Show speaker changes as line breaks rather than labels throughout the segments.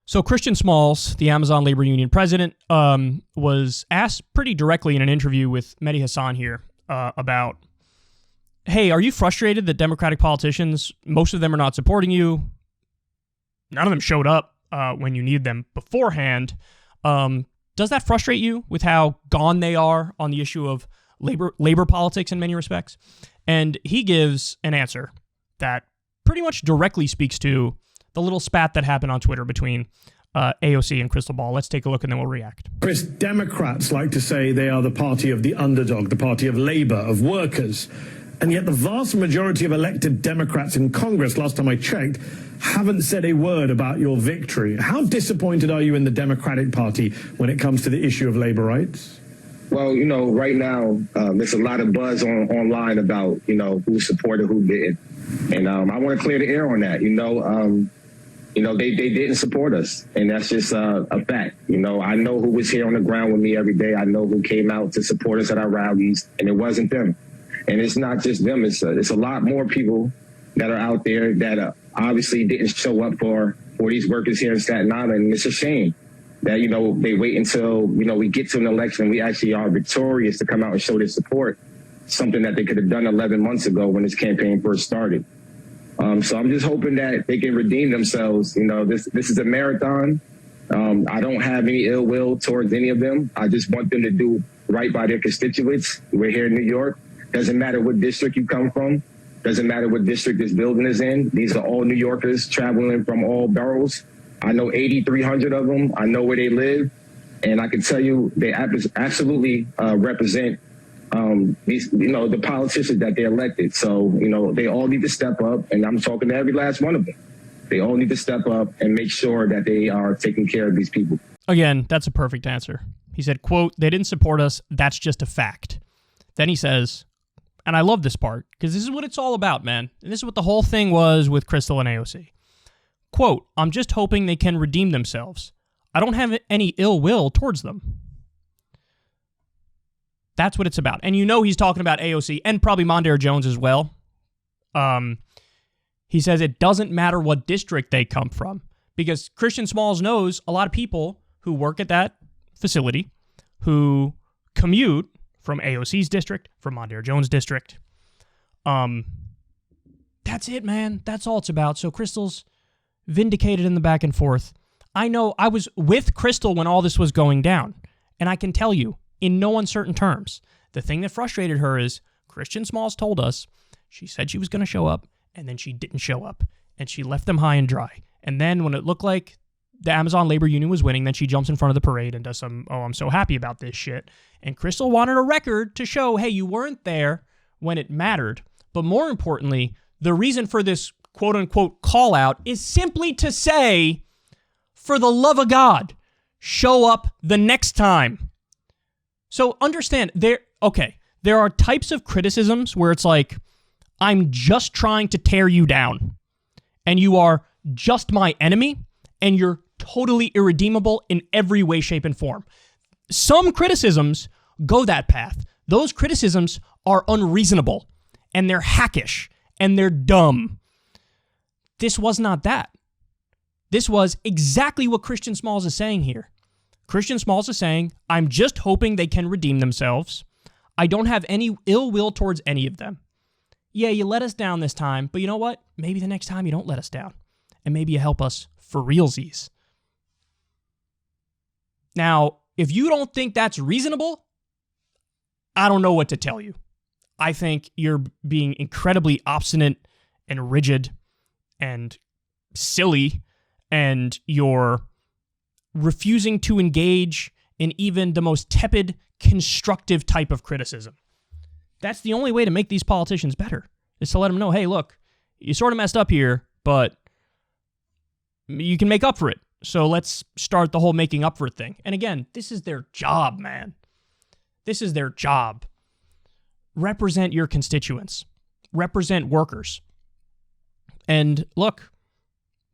So Christian Smalls, the Amazon Labor Union president, was asked pretty directly in an interview with Mehdi Hassan here about, hey, are you frustrated that Democratic politicians, most of them are not supporting you? None of them showed up when you needed them beforehand. Does that frustrate you with how gone they are on the issue of labor politics in many respects? And he gives an answer that pretty much directly speaks to the little spat that happened on Twitter between AOC and Krystal. Let's take a look and then we'll react.
Chris, Democrats like to say they are the party of the underdog, the party of labor, of workers. And yet the vast majority of elected Democrats in Congress, last time I checked, haven't said a word about your victory. How disappointed are you in the Democratic Party when it comes to the issue of labor rights?
Well, right now, there's a lot of buzz online about, who supported, who didn't. And I want to clear the air on that. They didn't support us. And that's just a fact. I know who was here on the ground with me every day. I know who came out to support us at our rallies, and it wasn't them. And it's not just them. It's a lot more people that are out there that obviously didn't show up for these workers here in Staten Island. And it's a shame that, they wait until, we get to an election and we actually are victorious to come out and show their support, something that they could have done 11 months ago when this campaign first started. So I'm just hoping that they can redeem themselves. This is a marathon. I don't have any ill will towards any of them. I just want them to do right by their constituents. We're here in New York. Doesn't matter what district you come from. Doesn't matter what district this building is in. These are all New Yorkers traveling from all boroughs. I know 8,300 of them. I know where they live. And I can tell you they absolutely represent the politicians that they elected. So, they all need to step up. And I'm talking to every last one of them. They all need to step up and make sure that they are taking care of these people.
Again, that's a perfect answer. He said, quote, they didn't support us. That's just a fact. Then he says, and I love this part because this is what it's all about, man. And this is what the whole thing was with Krystal and AOC. Quote, I'm just hoping they can redeem themselves. I don't have any ill will towards them. That's what it's about. And he's talking about AOC and probably Mondaire Jones as well. He says it doesn't matter what district they come from because Christian Smalls knows a lot of people who work at that facility who commute from AOC's district, from Mondaire Jones' district. That's it, man. That's all it's about. So Krystal's vindicated in the back and forth. I know I was with Krystal when all this was going down, and I can tell you, in no uncertain terms, the thing that frustrated her is Christian Smalls told us she said she was going to show up, and then she didn't show up, and she left them high and dry. And then when it looked like the Amazon Labor Union was winning, then she jumps in front of the parade and does some, I'm so happy about this shit. And Krystal wanted a record to show, hey, you weren't there when it mattered. But more importantly, the reason for this quote-unquote call-out is simply to say, for the love of God, show up the next time. So understand, there are types of criticisms where it's like, I'm just trying to tear you down, and you are just my enemy, and you're totally irredeemable in every way, shape, and form. Some criticisms go that path. Those criticisms are unreasonable, and they're hackish, and they're dumb. This was not that. This was exactly what Christian Smalls is saying here. Christian Smalls is saying, I'm just hoping they can redeem themselves. I don't have any ill will towards any of them. Yeah, you let us down this time, but you know what? Maybe the next time you don't let us down, and maybe you help us for realsies. Now, if you don't think that's reasonable, I don't know what to tell you. I think you're being incredibly obstinate and rigid and silly, and you're refusing to engage in even the most tepid, constructive type of criticism. That's the only way to make these politicians better, is to let them know, hey, look, you sort of messed up here, but you can make up for it. So let's start the whole making up for it thing. And again, this is their job, man. This is their job. Represent your constituents. Represent workers. And look,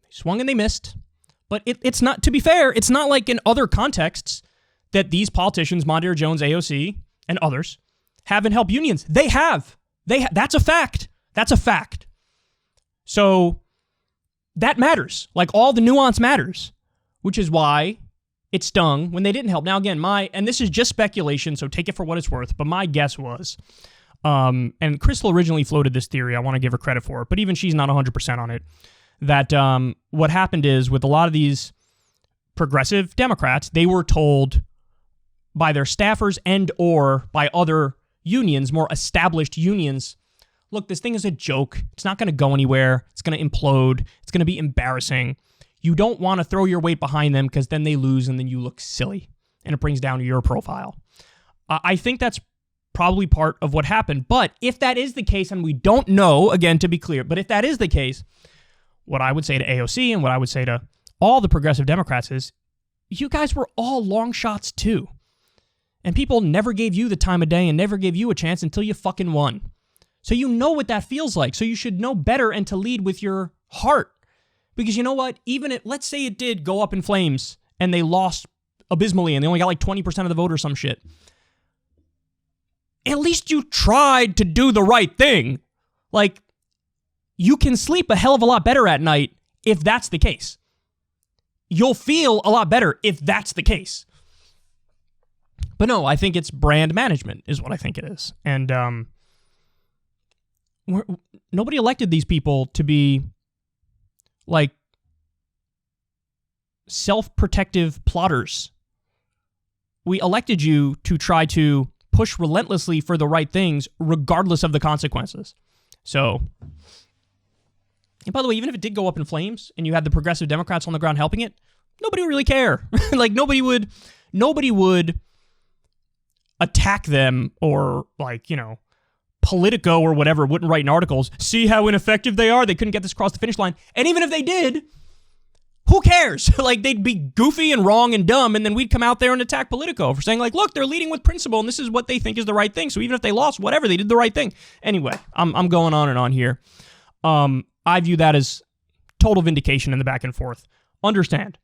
they swung and they missed. But it's not, to be fair, it's not like in other contexts that these politicians, Mondaire Jones, AOC, and others, haven't helped unions. They have. That's a fact. That's a fact. So that matters. Like, all the nuance matters. which is why it stung when they didn't help. Now, again, and this is just speculation, so take it for what it's worth, but my guess was, and Krystal originally floated this theory, I want to give her credit for it, but even she's not 100% on it, that what happened is with a lot of these progressive Democrats, they were told by their staffers and or by other unions, more established unions, look, this thing is a joke. It's not going to go anywhere. It's going to implode. It's going to be embarrassing. You don't want to throw your weight behind them because then they lose and then you look silly and it brings down your profile. I think that's probably part of what happened. But if that is the case, and we don't know, again, to be clear, but if that is the case, what I would say to AOC and what I would say to all the progressive Democrats is, you guys were all long shots too. And people never gave you the time of day and never gave you a chance until you fucking won. So you know what that feels like. So you should know better and to lead with your heart. Because you know what? Even if, let's say it did go up in flames and they lost abysmally and they only got like 20% of the vote or some shit. At least you tried to do the right thing. Like, you can sleep a hell of a lot better at night if that's the case. You'll feel a lot better if that's the case. But no, I think it's brand management is what I think it is. And nobody elected these people to be like self-protective plotters. We elected you to try to push relentlessly for the right things regardless of the consequences. So, and by the way, even if it did go up in flames and you had the progressive Democrats on the ground helping it, nobody would really care. Like nobody would attack them or like, you know, Politico or whatever wouldn't write in articles, see how ineffective they are, they couldn't get this across the finish line. And even if they did, who cares? Like, they'd be goofy and wrong and dumb, and then we'd come out there and attack Politico for saying, like, look, they're leading with principle, and this is what they think is the right thing. So even if they lost, whatever, they did the right thing. Anyway, I'm going on and on here. I view that as total vindication in the back and forth. Understand,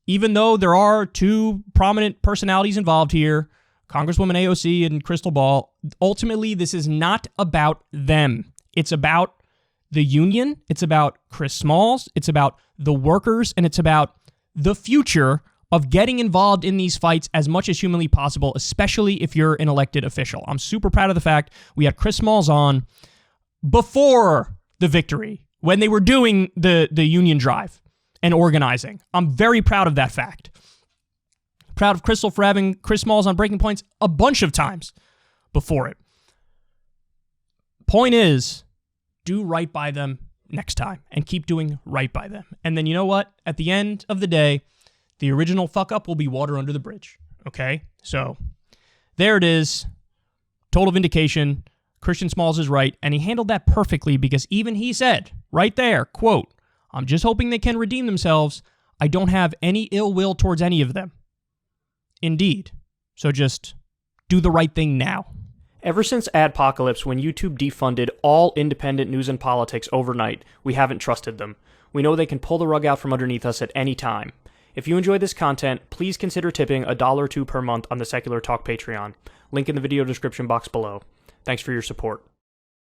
even though there are two prominent personalities involved here, Congresswoman AOC and Krystal Ball, ultimately, this is not about them. It's about the union. It's about Chris Smalls. It's about the workers. And it's about the future of getting involved in these fights as much as humanly possible, especially if you're an elected official. I'm super proud of the fact we had Chris Smalls on before the victory, when they were doing the union drive and organizing. I'm very proud of that fact. Proud of Krystal for having Chris Smalls on Breaking Points a bunch of times before it. Point is, do right by them next time and keep doing right by them. And then you know what? At the end of the day, the original fuck up will be water under the bridge. Okay? So there it is. Total vindication. Christian Smalls is right. And he handled that perfectly because even he said right there, quote, I'm just hoping they can redeem themselves. I don't have any ill will towards any of them. Indeed. So just do the right thing now. Ever since Adpocalypse, when YouTube defunded all independent news and politics overnight, we haven't trusted them. We know they can pull the rug out from underneath us at any time. If you enjoy this content, please consider tipping $1 or $2 per month on the Secular Talk Patreon. Link in the video description box below. Thanks for your support.